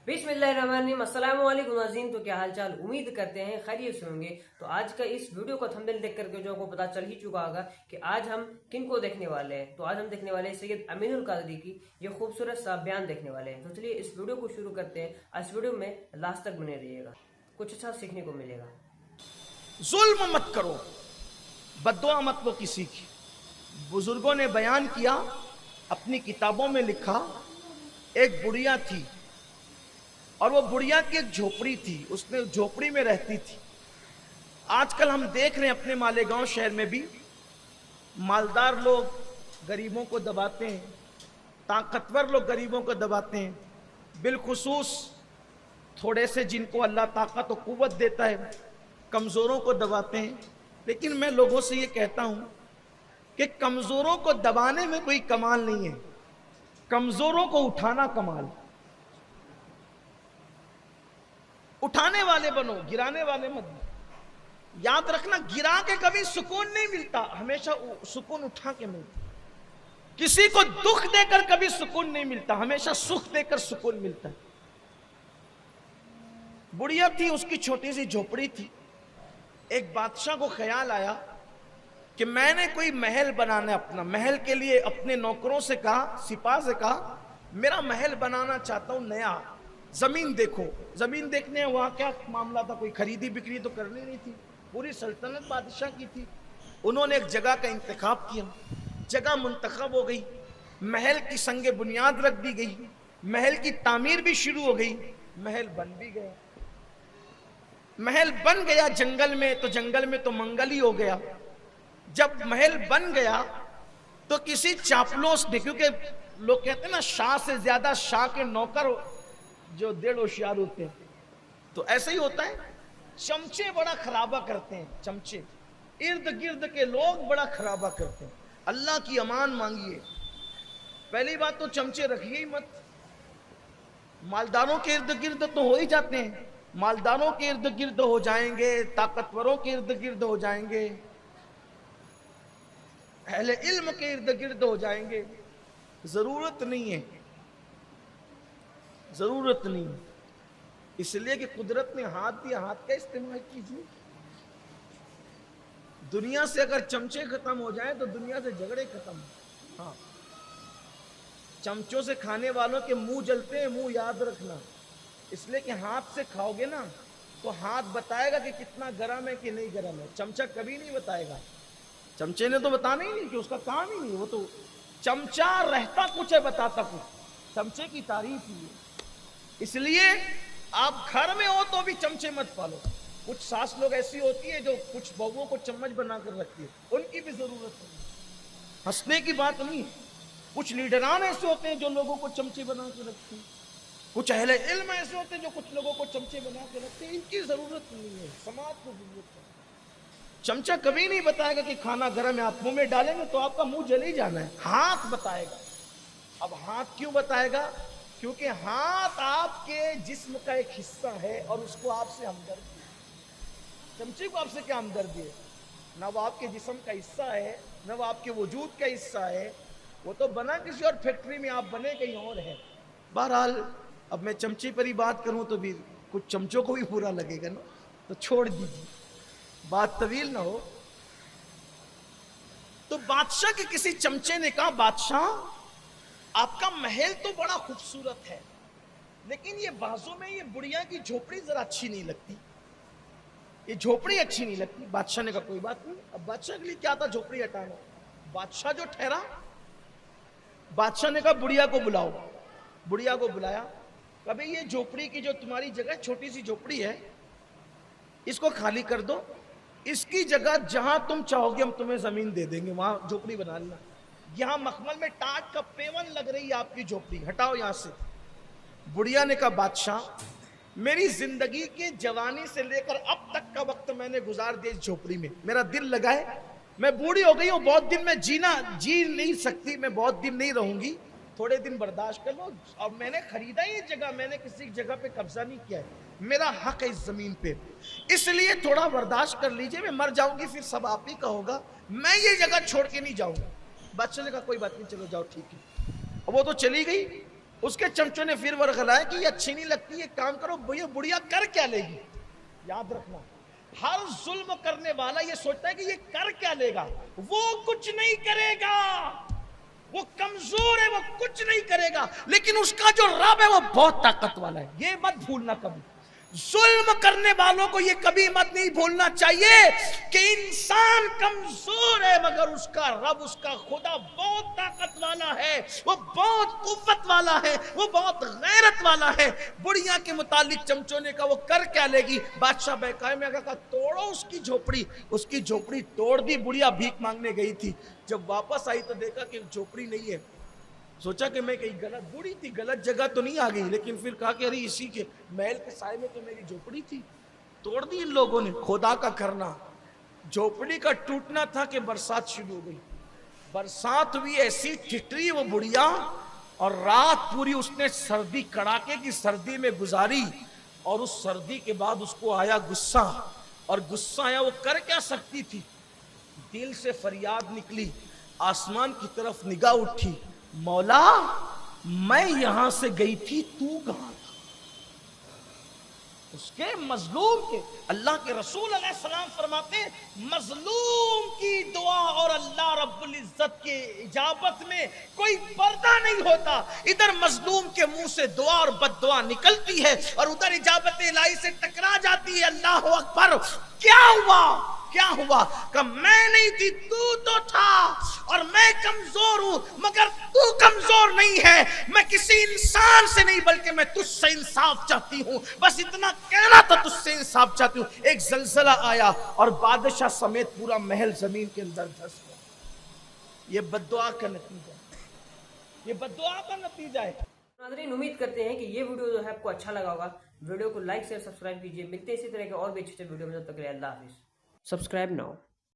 बिस्मिल्लाहिर्रहमानिर्रहीम। अस्सलाम वालेकुम नाज़रीन, तो क्या हाल चाल, उम्मीद करते हैं खैरियत से होंगे। तो आज का इस वीडियो को थंबनेल देख करके जो आपको पता चल ही चुका होगा कि आज हम किन को देखने वाले हैं। तो आज हम देखने वाले हैं सैयद अमीनुल कादरी की ये खूबसूरत सा बयान देखने वाले हैं। तो चलिए इस वीडियो को शुरू करते हैं। इस वीडियो में लास्ट तक बने रहिएगा, कुछ अच्छा सीखने को मिलेगा। जुल्म मत करो, बद्दुआ मत लो किसी की। बुजुर्गों ने बयान किया, अपनी किताबों में लिखा, एक बुढ़िया थी और वो बुढ़िया की एक झोपड़ी थी, उसने झोपड़ी में रहती थी। आजकल हम देख रहे हैं अपने मालेगांव शहर में भी मालदार लोग गरीबों को दबाते हैं, ताकतवर लोग गरीबों को दबाते हैं, बिलखुसूस थोड़े से जिनको अल्लाह ताकत और कुव्वत देता है कमजोरों को दबाते हैं। लेकिन मैं लोगों से ये कहता हूं कि कमजोरों को दबाने में कोई कमाल नहीं है, कमजोरों को उठाना कमाल। उठाने वाले बनो, गिराने वाले मत बनो। याद रखना, गिरा के कभी सुकून नहीं मिलता, हमेशा सुकून उठा के मिलता। किसी को दुख देकर कभी सुकून नहीं मिलता, हमेशा सुख देकर सुकून मिलता है। बुढ़िया थी, उसकी छोटी सी झोपड़ी थी। एक बादशाह को ख्याल आया कि मैंने कोई महल बनाना है अपना। महल के लिए अपने नौकरों से कहा, सिपाह से कहा, मेरा महल बनाना चाहता हूं नया। जमीन देखो। जमीन देखने वहां क्या मामला था, कोई खरीदी बिक्री तो करनी नहीं थी, पूरी सल्तनत बादशाह की थी। उन्होंने एक जगह का इंतखाब किया, जगह मुंतखब हो गई, महल की संगे बुनियाद रख दी गई, महल की तामीर भी शुरू हो गई, महल बन भी गया। महल बन गया जंगल में, तो जंगल में तो मंगल ही हो गया। जब महल बन गया तो किसी चापलूस ने, क्योंकि लोग कहते हैं ना शाह से ज्यादा शाह के नौकर जो डेढ़ होशियार होते हैं, तो ऐसे ही होता है। चमचे बड़ा खराबा करते हैं, चमचे इर्द गिर्द के लोग बड़ा खराबा करते हैं। अल्लाह की अमान मांगिए। पहली बात तो चमचे रखिए ही मत। मालदारों के इर्द गिर्द तो हो ही जाते हैं, मालदारों के इर्द गिर्द हो जाएंगे, ताकतवरों के इर्द गिर्द हो जाएंगे, अहले इल्म के इर्द गिर्द हो जाएंगे। जरूरत नहीं है, जरूरत नहीं। इसलिए कि कुदरत ने हाथ दिया, हाथ का इस्तेमाल कीजिए। दुनिया से अगर चमचे खत्म हो जाए तो दुनिया से झगड़े खत्म। हाँ, चमचों से खाने वालों के मुंह जलते हैं, मुंह याद रखना। इसलिए कि हाथ से खाओगे ना तो हाथ बताएगा कि कितना गरम है कि नहीं गरम है, चमचा कभी नहीं बताएगा। चमचे ने तो बताना ही नहीं, कि उसका काम ही नहीं। वो तो चमचा रहता कुछ है, बताता कुछ। चमचे की तारीफ ही है। इसलिए आप घर में हो तो भी चमचे मत पालो। कुछ सास लोग ऐसी होती है जो कुछ बहुओं को चम्मच बनाकर रखती है, उनकी भी जरूरत नहीं, हंसने की बात नहीं है। कुछ लीडरान ऐसे होते हैं जो लोगों को चमचे बना के रखते हैं, कुछ अहले इल्म ऐसे होते हैं जो कुछ लोगों को चमचे बना के रखते हैं। इनकी जरूरत नहीं है, समाज को जरूरत है। चमचा कभी नहीं बताएगा कि खाना गर्म है, आप मुंह में डालेंगे तो आपका मुंह जल ही जाना है। हाथ बताएगा। अब हाथ क्यों बताएगा? क्योंकि हाथ आपके जिस्म का एक हिस्सा है और उसको आपसे हमदर्दी है। चमचे को आपसे क्या हमदर्दी है? ना वो आपके जिस्म का हिस्सा है, ना वो आपके वजूद का हिस्सा है। वो तो बना किसी और फैक्ट्री में, आप बने कहीं और है। बहरहाल अब मैं चमचे पर ही बात करूं तो भी कुछ चमचों को भी बुरा लगेगा ना, तो छोड़ दीजिए, बात तवील ना हो। तो बादशाह के किसी चमचे ने कहा, बादशाह आपका महल तो बड़ा खूबसूरत है, लेकिन ये बाजू में ये बुढ़िया की झोपड़ी जरा अच्छी नहीं लगती, ये झोपड़ी अच्छी नहीं लगती। बादशाह ने कहा कोई बात नहीं। अब बादशाह के लिए क्या था झोपड़ी हटाना। बादशाह जो ठहरा, बादशाह ने कहा बुढ़िया को बुलाओ। बुढ़िया को बुलाया, कभी ये झोपड़ी की जो तुम्हारी जगह छोटी सी झोपड़ी है, इसको खाली कर दो, इसकी जगह जहां तुम चाहोगे हम तुम्हें जमीन दे देंगे, वहां झोपड़ी बना लेना। यहां मखमल में टाट का पेवन लग रही है आपकी झोपड़ी, हटाओ यहां से। बुढ़िया ने कहा बादशाह मेरी जिंदगी के जवानी से लेकर अब तक का वक्त मैंने गुजार दिया इस झोपड़ी में, मेरा दिल लगा है, मैं बूढ़ी हो गई हूं, बहुत दिन में जी नहीं सकती, मैं बहुत दिन नहीं रहूंगी, थोड़े दिन बर्दाश्त कर लो। और मैंने खरीदा ये जगह, मैंने किसी जगह पे कब्जा नहीं किया है, मेरा हक है इस जमीन पे, इसलिए थोड़ा बर्दाश्त कर लीजिए, मैं मर जाऊंगी फिर सब आप ही का होगा, मैं ये जगह छोड़ के नहीं जाऊंगा। बादशाह ने कहा कोई बात नहीं, चलो जाओ ठीक है। और वो तो चली गई। اس کے چمچوں نے پھر ورغلایا کہ یہ اچھی نہیں لگتی، یہ کام کرو، یہ بڑھیا کر کیا لے گی؟ یاد رکھنا، ہر ظلم کرنے والا یہ سوچتا ہے کہ یہ کر کیا لے گا، وہ کچھ نہیں کرے گا، وہ کمزور ہے، وہ کچھ نہیں کرے گا، لیکن اس کا جو رب ہے وہ بہت طاقت والا ہے۔ یہ مت بھولنا کبھی، ظلم کرنے والوں کو یہ کبھی مت نہیں بھولنا چاہیے کہ انسان کمزور ہے مگر اس کا رب، اس کا خدا بہت طاقت والا ہے، وہ بہت قوت والا ہے، وہ بہت غیرت والا ہے۔ بڑھیا کے متعلق چمچوں نے کہا وہ کر کیا لے گی؟ بادشاہ بہکائے میں کہا توڑو اس کی جھوپڑی۔ اس کی جھوپڑی توڑ دی، بڑھیا بھیک مانگنے گئی تھی، جب واپس آئی تو دیکھا کہ جھوپڑی نہیں ہے، سوچا کہ میں کہیں غلط، بوڑھی تھی، غلط جگہ تو نہیں آ گئی، لیکن پھر کہا کہ ارے اسی کے محل کے سائے میں تو میری جھوپڑی تھی، توڑ دی ان لوگوں نے۔ خدا کا کرنا، جھوپڑی کا ٹوٹنا تھا کہ برسات شروع ہو گئی، برسات ہوئی، ایسی ٹھٹری وہ بڑھیا، اور رات پوری اس نے سردی، کڑاکے کی سردی میں گزاری، اور اس سردی کے بعد اس کو آیا غصہ، اور غصہ آیا، وہ کر کیا سکتی تھی؟ دل سے فریاد نکلی، آسمان کی طرف نگاہ اٹھی، مولا میں یہاں سے گئی تھی، تو کہاں تھا؟ اس کے مظلوم کے، اللہ کے رسول علیہ السلام فرماتے ہیں مظلوم کی دعا اور اللہ رب العزت کے اجابت میں کوئی پردہ نہیں ہوتا۔ ادھر مظلوم کے منہ سے دعا اور بد دعا نکلتی ہے اور ادھر اجابت الہی سے ٹکرا جاتی ہے۔ اللہ اکبر، کیا ہوا؟ کیا ہوا؟ کہ میں نہیں تھی، تو تھا، اور میں کمزور ہوں مگر تو کمزور نہیں ہے، میں کسی انسان سے نہیں بلکہ میں تجھ سے انصاف چاہتی ہوں، بس اتنا کہنا تھا، تجھ سے انصاف چاہتی ہوں۔ ایک زلزلہ آیا اور بادشاہ سمیت پورا محل زمین کے اندر دھس گیا۔ یہ بد دعا کا نتیجہ ہے، یہ بد دعا کا نتیجہ ہے۔ ناظرین، امید کرتے ہیں کہ یہ ویڈیو جو ہے آپ کو اچھا لگا ہوگا۔ ویڈیو کو لائک شیئر سبسکرائب کیجیے، ملتے ہیں اسی طرح کے اور بھی اچھے ویڈیو میں، تب تک کے لیے اللہ حافظ۔ Subscribe now.